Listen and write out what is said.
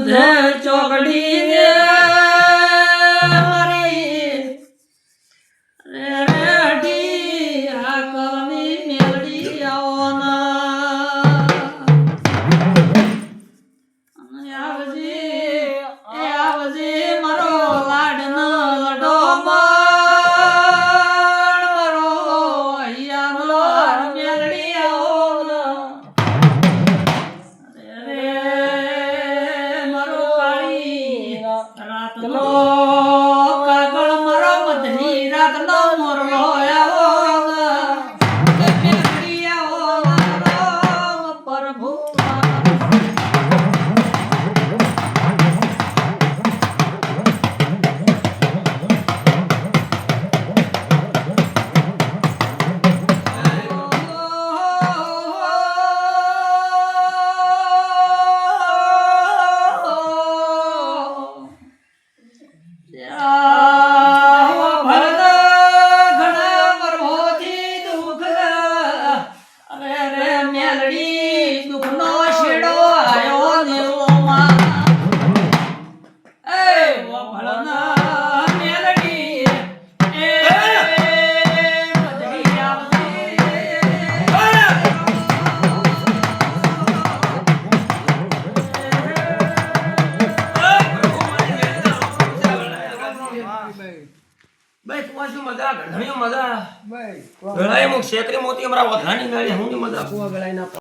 ચોકડી ને મારી રેડી આ કલની મેલડી આવો ના આવજે મારો લાડનો લડો મારો અહીંયા મેલડી આવો ના રાતનો કાગળ મારો મધની રાતનો મોરલો આવો મેલડી આવો પ્રભુ ઘણા ક્ષેત્રે મોતી અમારા વધારાની ગાડી હું મજા